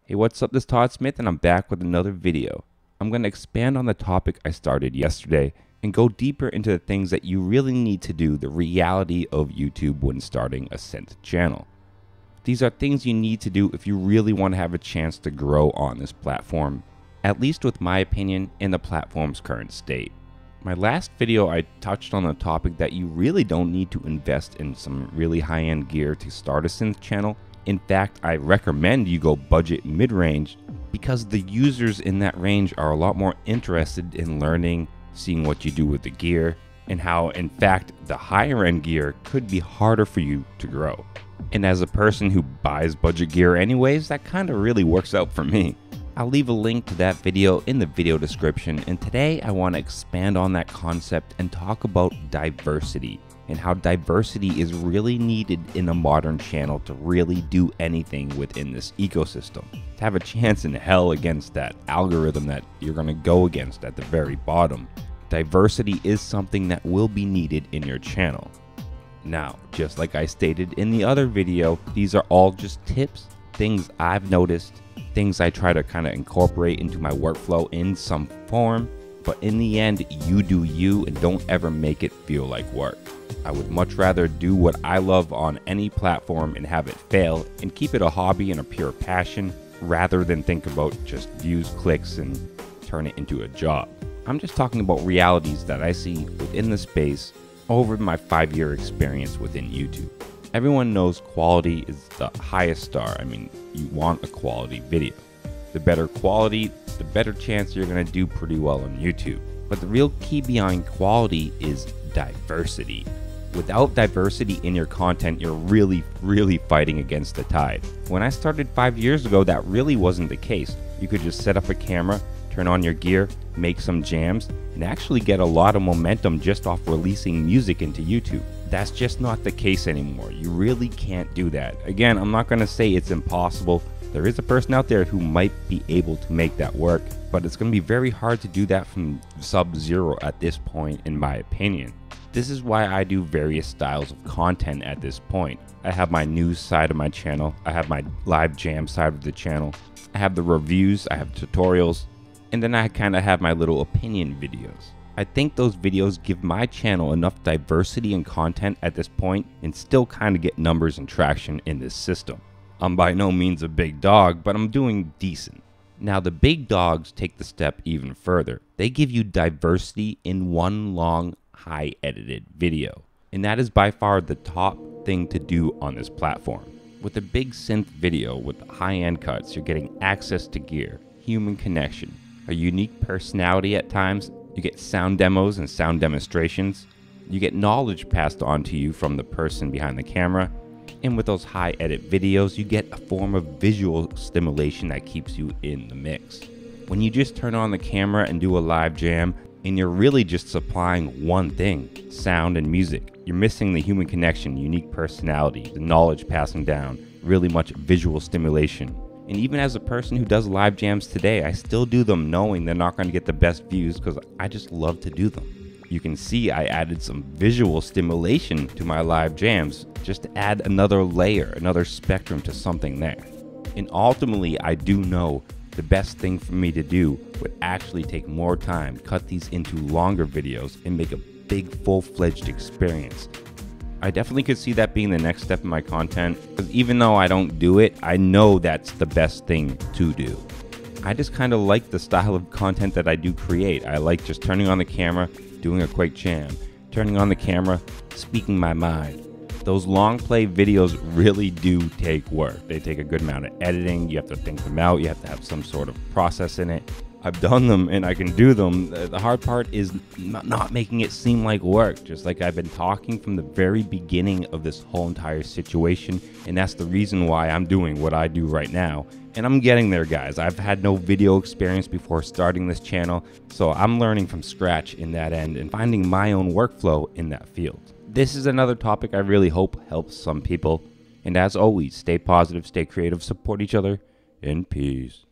Hey, what's up? This is Todd Smith and I'm back with another video. I'm going to expand on the topic I started yesterday and go deeper into the things that you really need to do, the reality of YouTube when starting a synth channel. These are things you need to do if you really want to have a chance to grow on this platform, at least with my opinion in the platform's current state. My last video I touched on the topic that you really don't need to invest in some really high-end gear to start a synth channel. In fact, I recommend you go budget mid-range because the users in that range are a lot more interested in learning, seeing what you do with the gear, and how in fact the higher end gear could be harder for you to grow. And as a person who buys budget gear anyways, that kind of really works out for me. I'll leave a link to that video in the video description, and today I want to expand on that concept and talk about diversity and how diversity is really needed in a modern channel to really do anything within this ecosystem. To have a chance in hell against that algorithm that you're going to go against at the very bottom. Diversity is something that will be needed in your channel. Now, just like I stated in the other video, these are all just tips, things I've noticed, things I try to kind of incorporate into my workflow in some form, but in the end, you do you and don't ever make it feel like work. I would much rather do what I love on any platform and have it fail and keep it a hobby and a pure passion rather than think about just views, clicks, and turn it into a job. I'm just talking about realities that I see within the space over my 5-year experience within YouTube. Everyone knows quality is the highest star. I mean, you want a quality video. The better quality, the better chance you're going to do pretty well on YouTube. But the real key behind quality is diversity. Without diversity in your content, you're really fighting against the tide. When I started 5 years ago, that really wasn't the case. You could just set up a camera, turn on your gear, make some jams, and actually get a lot of momentum just off releasing music into YouTube. That's just not the case anymore. You really can't do that. Again, I'm not going to say it's impossible. There is a person out there who might be able to make that work, but it's going to be very hard to do that from sub-zero at this point, in my opinion. This is why I do various styles of content at this point. I have my news side of my channel, I have my live jam side of the channel, I have the reviews, I have tutorials, and then I kind of have my little opinion videos. I think those videos give my channel enough diversity and content at this point and still kind of get numbers and traction in this system. I'm by no means a big dog, but I'm doing decent. Now the big dogs take the step even further. They give you diversity in one long, high edited video. And that is by far the top thing to do on this platform. With a big synth video with high end cuts, you're getting access to gear, human connection, a unique personality at times. You get sound demos and sound demonstrations. You get knowledge passed on to you from the person behind the camera. And with those high edit videos, you get a form of visual stimulation that keeps you in the mix. When you just turn on the camera and do a live jam, and you're really just supplying one thing, sound and music, you're missing the human connection, unique personality, the knowledge passing down, really much visual stimulation. And even as a person who does live jams today, I still do them knowing they're not going to get the best views because I just love to do them. You can see I added some visual stimulation to my live jams just to add another layer, another spectrum to something there. And ultimately, I do know the best thing for me to do would actually take more time, cut these into longer videos, and make a big full-fledged experience. I definitely could see that being the next step in my content, because even though I don't do it, I know that's the best thing to do. I just kind of like the style of content that I do create. I like just turning on the camera, doing a quick jam, turning on the camera, speaking my mind. Those long play videos really do take work. They take a good amount of editing. You have to think them out. You have to have some sort of process in it. I've done them and I can do them. The hard part is not making it seem like work, just like I've been talking from the very beginning of this whole entire situation. And that's the reason why I'm doing what I do right now. And I'm getting there, guys. I've had no video experience before starting this channel, so I'm learning from scratch in that end and finding my own workflow in that field. This is another topic I really hope helps some people. And as always, stay positive, stay creative, support each other, and peace.